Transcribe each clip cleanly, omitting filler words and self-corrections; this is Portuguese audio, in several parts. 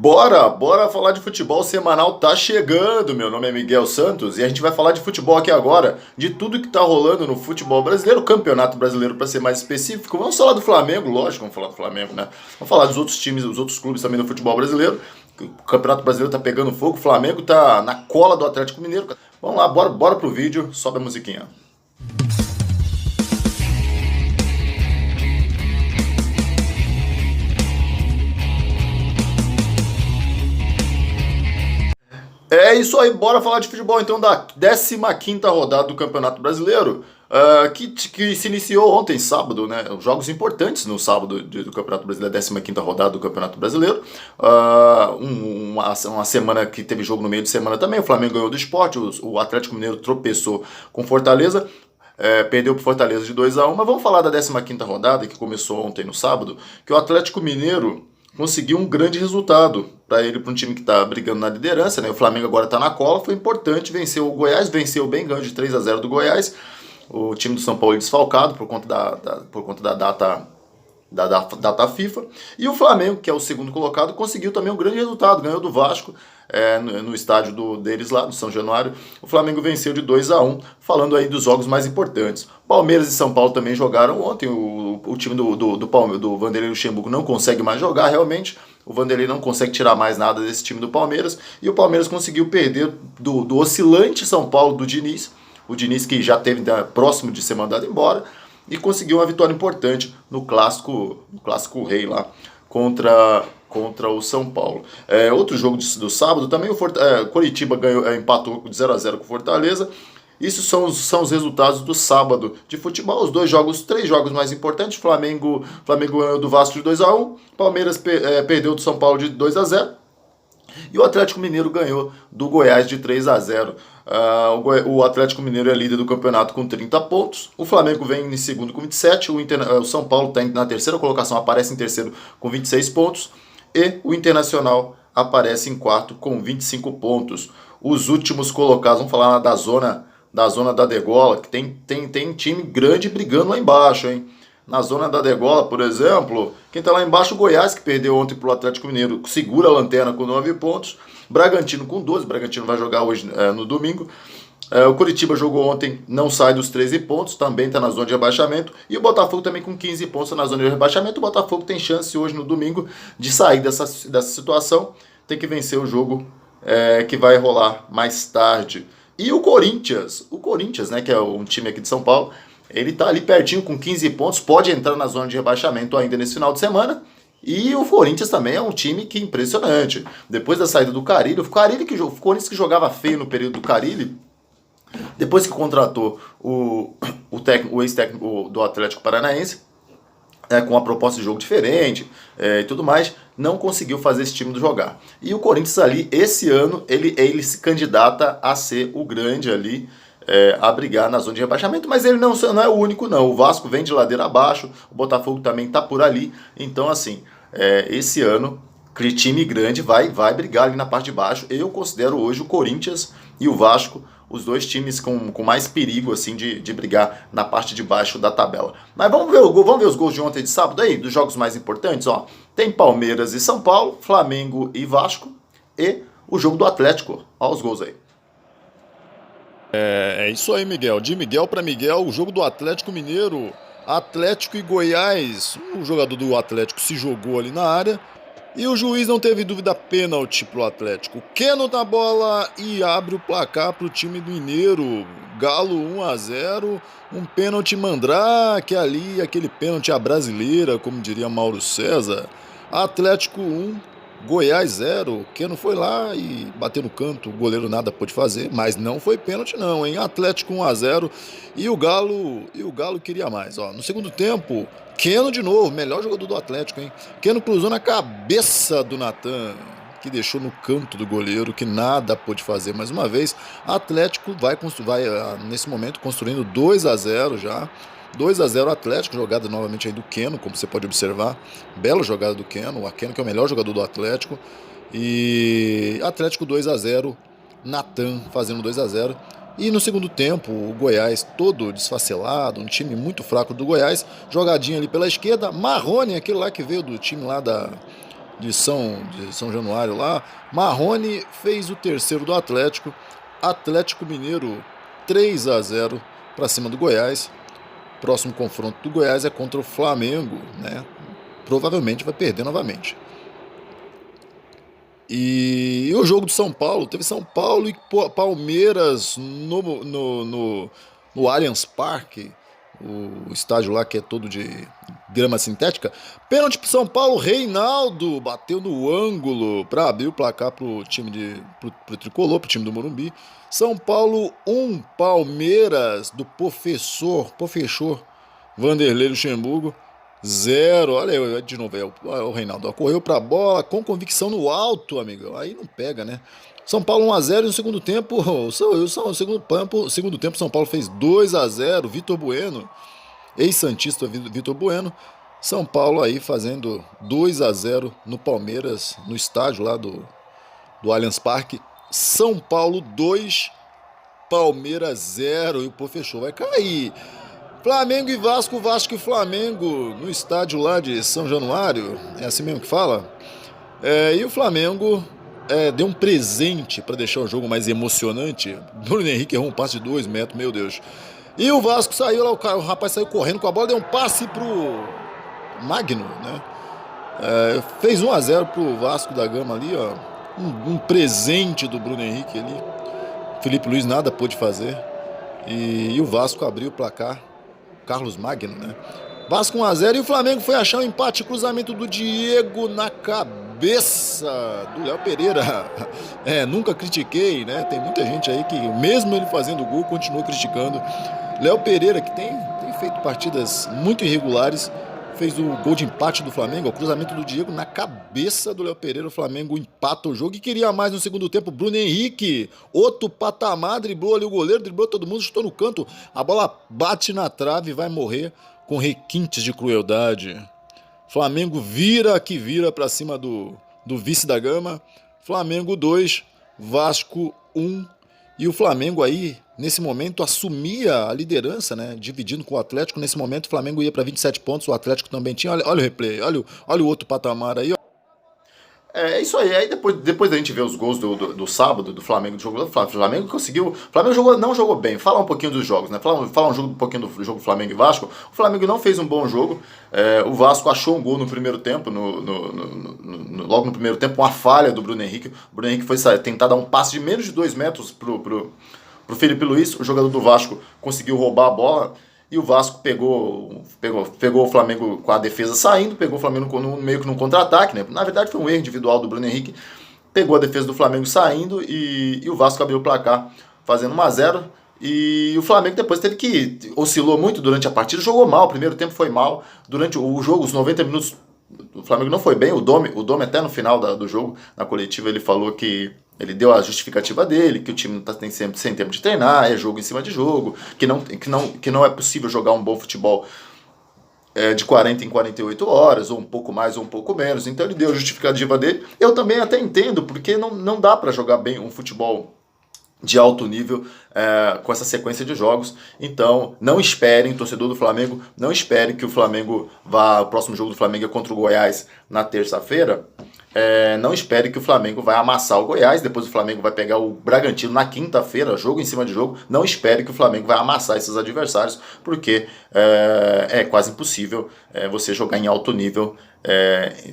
Bora falar de futebol semanal, tá chegando. Meu nome é Miguel Santos e a gente vai falar de futebol aqui agora, de tudo que tá rolando no futebol brasileiro, Campeonato Brasileiro para ser mais específico. Vamos falar do Flamengo, lógico, vamos falar do Flamengo, né? Vamos falar dos outros times, dos outros clubes também do futebol brasileiro. O Campeonato Brasileiro tá pegando fogo, o Flamengo tá na cola do Atlético Mineiro. Vamos lá, bora pro vídeo, sobe a musiquinha. É isso aí, bora falar de futebol então da 15ª rodada do Campeonato Brasileiro, que se iniciou ontem, sábado, né? Jogos importantes no sábado do Campeonato Brasileiro, 15ª rodada do Campeonato Brasileiro. Uma semana que teve jogo no meio de semana também, o Flamengo ganhou do Sport, o Atlético Mineiro tropeçou com Fortaleza. Perdeu para Fortaleza de 2-1, mas vamos falar da 15ª rodada, que começou ontem no sábado, que o Atlético Mineiro conseguiu um grande resultado para um time que está brigando na liderança, né? O Flamengo agora está na cola, foi importante, venceu o Goiás, venceu bem, ganhou de 3-0 do Goiás. O time do São Paulo é desfalcado por conta da data FIFA. E o Flamengo, que é o segundo colocado, conseguiu também um grande resultado, ganhou do Vasco no estádio deles lá, no São Januário. O Flamengo venceu de 2-1, falando aí dos jogos mais importantes. Palmeiras e São Paulo também jogaram ontem. O time do Vanderlei Luxemburgo não consegue mais jogar, realmente. O Vanderlei não consegue tirar mais nada desse time do Palmeiras. E o Palmeiras conseguiu perder do oscilante São Paulo do Diniz. O Diniz que já esteve próximo de ser mandado embora. E conseguiu uma vitória importante no clássico rei lá contra o São Paulo. Outro jogo do sábado também, o Coritiba empatou de 0-0 com o Fortaleza. Isso são os resultados do sábado de futebol. Os três jogos mais importantes. Flamengo ganhou do Vasco de 2-1, Palmeiras perdeu do São Paulo de 2-0. E o Atlético Mineiro ganhou do Goiás de 3-0. O Atlético Mineiro é líder do campeonato com 30 pontos. O Flamengo vem em segundo com 27. O São Paulo está na terceira colocação, aparece em terceiro com 26 pontos. E o Internacional aparece em quarto com 25 pontos. Os últimos colocados, vamos falar da zona da degola, que tem time grande brigando lá embaixo, hein? Na zona da degola, por exemplo, quem está lá embaixo, o Goiás, que perdeu ontem para o Atlético Mineiro, segura a lanterna com 9 pontos. Bragantino com 12, Bragantino vai jogar hoje no domingo. O Coritiba jogou ontem, não sai dos 13 pontos, também está na zona de rebaixamento. E o Botafogo também com 15 pontos na zona de rebaixamento. O Botafogo tem chance hoje no domingo de sair dessa situação. Tem que vencer o jogo que vai rolar mais tarde. E o Corinthians, né, que é um time aqui de São Paulo, ele tá ali pertinho com 15 pontos, pode entrar na zona de rebaixamento ainda nesse final de semana. E o Corinthians também é um time que é impressionante. Depois da saída do Carille, o Corinthians que jogava feio no período do Carille, depois que contratou o ex-técnico do Atlético Paranaense, com uma proposta de jogo diferente e tudo mais, não conseguiu fazer esse time jogar. E o Corinthians ali, esse ano, ele se candidata a ser o grande ali, a brigar na zona de rebaixamento, mas ele não é o único não. O Vasco vem de ladeira abaixo, o Botafogo também tá por ali. Então assim, esse ano, time grande vai brigar ali na parte de baixo. Eu considero hoje o Corinthians e o Vasco os dois times com mais perigo assim de brigar na parte de baixo da tabela. Mas vamos ver os gols de ontem de sábado aí, dos jogos mais importantes, ó. Tem Palmeiras e São Paulo, Flamengo e Vasco e o jogo do Atlético. Ó os gols aí. É isso aí, Miguel. De Miguel para Miguel, o jogo do Atlético Mineiro, Atlético e Goiás. O jogador do Atlético se jogou ali na área e o juiz não teve dúvida, pênalti pro Atlético. Keno na bola e abre o placar pro time do Mineiro. Galo 1-0, um pênalti mandrake ali, aquele pênalti à brasileira, como diria Mauro César. Atlético 1, Goiás 0, Keno foi lá e bateu no canto, o goleiro nada pôde fazer, mas não foi pênalti não, hein? Atlético 1-0 e o Galo queria mais, ó. No segundo tempo, Keno de novo, melhor jogador do Atlético, hein? Keno cruzou na cabeça do Natan, que deixou no canto do goleiro, que nada pôde fazer mais uma vez. Atlético vai nesse momento construindo 2-0 já. 2-0 Atlético, jogada novamente aí do Keno, como você pode observar. Bela jogada do Keno, o Keno que é o melhor jogador do Atlético. E Atlético 2-0, Natan fazendo 2-0. E no segundo tempo, o Goiás todo desfacelado, um time muito fraco do Goiás. Jogadinha ali pela esquerda, Marrone, aquele lá que veio do time lá de São Januário lá. Marrone fez o terceiro do Atlético. Atlético Mineiro 3-0 para cima do Goiás. Próximo confronto do Goiás é contra o Flamengo, né? Provavelmente vai perder novamente. E o jogo do São Paulo, teve São Paulo e Palmeiras no Allianz Parque, o estádio lá que é todo de grama sintética. Pênalti pro São Paulo, Reinaldo bateu no ângulo para abrir o placar pro Tricolor, pro time do Morumbi. São Paulo 1, Palmeiras do professor Vanderlei Luxemburgo 0. Olha aí, de novo, o Reinaldo correu pra bola com convicção no alto, amigo. Aí não pega, né? São Paulo 1-0 e no segundo tempo, segundo tempo São Paulo fez 2-0, Vitor Bueno, ex-santista Vitor Bueno. São Paulo aí fazendo 2-0 no Palmeiras, no estádio lá do Allianz Parque. São Paulo 2, Palmeiras 0 e o pô fechou, vai cair. Flamengo e Vasco, Vasco e Flamengo no estádio lá de São Januário, é assim mesmo que fala? E o Flamengo deu um presente para deixar o jogo mais emocionante. Bruno Henrique errou um passe de 2 metros, meu Deus. E o Vasco saiu lá, o rapaz saiu correndo com a bola, deu um passe pro Magno, né? Fez 1-0 pro Vasco da Gama ali, ó. Um presente do Bruno Henrique ali. Felipe Luiz nada pôde fazer. E o Vasco abriu o placar. Carlos Magno, né? Vasco 1-0 e o Flamengo foi achar um empate, cruzamento do Diego na cabeça do Léo Pereira. Nunca critiquei, né? Tem muita gente aí que, mesmo ele fazendo gol, continua criticando. Léo Pereira, que tem feito partidas muito irregulares, fez o gol de empate do Flamengo, o cruzamento do Diego na cabeça do Léo Pereira. O Flamengo empata o jogo e queria mais no segundo tempo. Bruno Henrique, outro patamar, driblou ali o goleiro, driblou todo mundo, chutou no canto. A bola bate na trave e vai morrer com requintes de crueldade. Flamengo vira que vira pra cima do vice da Gama. Flamengo 2, Vasco 1. E o Flamengo aí, nesse momento, assumia a liderança, né? Dividindo com o Atlético. Nesse momento, o Flamengo ia para 27 pontos, o Atlético também tinha. Olha o replay, olha o outro patamar aí. É isso aí. Aí depois da gente ver os gols do sábado, do Flamengo, do jogo, o Flamengo conseguiu. O Flamengo não jogou bem. Fala um pouquinho dos jogos, né? Fala um pouquinho do jogo Flamengo e Vasco. O Flamengo não fez um bom jogo. O Vasco achou um gol no primeiro tempo, logo no primeiro tempo, uma falha do Bruno Henrique. O Bruno Henrique foi tentar dar um passe de menos de 2 metros pro Felipe Luiz. O jogador do Vasco conseguiu roubar a bola. E o Vasco pegou o Flamengo com a defesa saindo, pegou o Flamengo meio que num contra-ataque, né? Na verdade foi um erro individual do Bruno Henrique, pegou a defesa do Flamengo saindo e o Vasco abriu o placar fazendo 1-0. E o Flamengo depois teve que oscilou muito durante a partida, jogou mal, o primeiro tempo foi mal, durante o jogo, os 90 minutos, o Flamengo não foi bem, o Dome até no final do jogo, na coletiva, ele falou que ele deu a justificativa dele, que o time está sempre sem tempo de treinar, é jogo em cima de jogo, que não é possível jogar um bom futebol de 40 em 48 horas, ou um pouco mais ou um pouco menos. Então ele deu a justificativa dele. Eu também até entendo, porque não dá para jogar bem um futebol de alto nível com essa sequência de jogos. Então não esperem, torcedor do Flamengo, não esperem que o Flamengo vá, o próximo jogo do Flamengo é contra o Goiás na terça-feira. Não espere que o Flamengo vai amassar o Goiás, depois o Flamengo vai pegar o Bragantino na quinta-feira, jogo em cima de jogo. Não espere que o Flamengo vai amassar esses adversários, porque é quase impossível você jogar em alto nível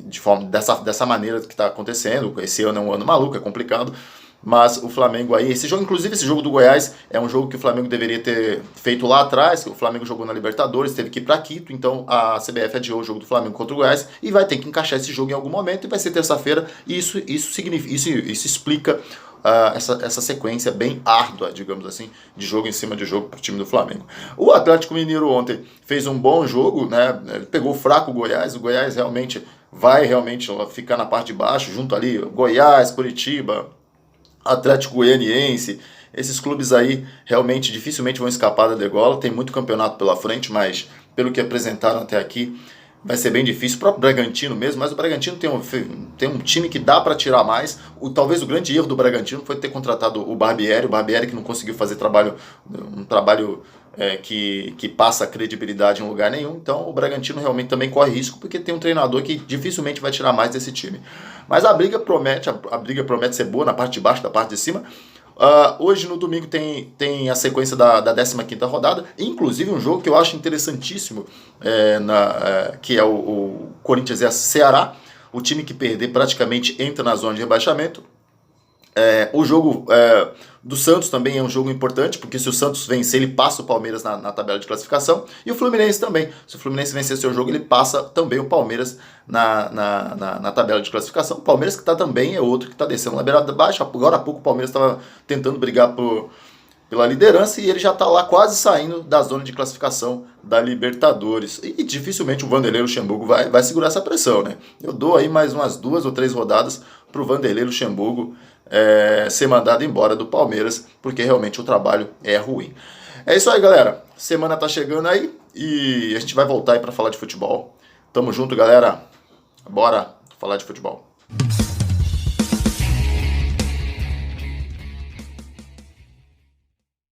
de forma dessa maneira que está acontecendo. Esse ano é um ano maluco, é complicado. Mas o Flamengo aí, inclusive esse jogo do Goiás, é um jogo que o Flamengo deveria ter feito lá atrás. O Flamengo jogou na Libertadores, teve que ir para Quito, então a CBF adiou o jogo do Flamengo contra o Goiás e vai ter que encaixar esse jogo em algum momento, e vai ser terça-feira, e isso explica essa sequência bem árdua, digamos assim, de jogo em cima de jogo para o time do Flamengo. O Atlético Mineiro ontem fez um bom jogo, né? Pegou fraco o Goiás realmente vai ficar na parte de baixo, junto ali, Goiás, Curitiba, Atlético Goianiense, esses clubes aí realmente dificilmente vão escapar da degola. Tem muito campeonato pela frente, mas pelo que apresentaram até aqui, vai ser bem difícil. O próprio Bragantino mesmo, mas o Bragantino tem um time que dá para tirar mais. Talvez o grande erro do Bragantino foi ter contratado o Barbieri que não conseguiu fazer um trabalho que passa credibilidade em lugar nenhum. Então o Bragantino realmente também corre risco, porque tem um treinador que dificilmente vai tirar mais desse time. Mas a briga promete ser boa na parte de baixo, da parte de cima. Hoje, no domingo, tem a sequência da 15ª rodada, inclusive um jogo que eu acho interessantíssimo, que é o Corinthians e Ceará. O time que perder praticamente entra na zona de rebaixamento. O jogo do Santos também é um jogo importante, porque se o Santos vencer, ele passa o Palmeiras na tabela de classificação, e o Fluminense também. Se o Fluminense vencer seu jogo, ele passa também o Palmeiras na tabela de classificação. O Palmeiras que também é outro que está descendo na beirada baixa. Agora há pouco o Palmeiras estava tentando brigar pela liderança, e ele já está lá quase saindo da zona de classificação da Libertadores. E dificilmente o Vanderlei Luxemburgo vai segurar essa pressão, né? Eu dou aí mais umas 2 ou 3 rodadas para o Vanderlei Luxemburgo ser mandado embora do Palmeiras, porque realmente o trabalho é ruim. É isso aí, galera. Semana tá chegando aí e a gente vai voltar aí para falar de futebol. Tamo junto, galera. Bora falar de futebol.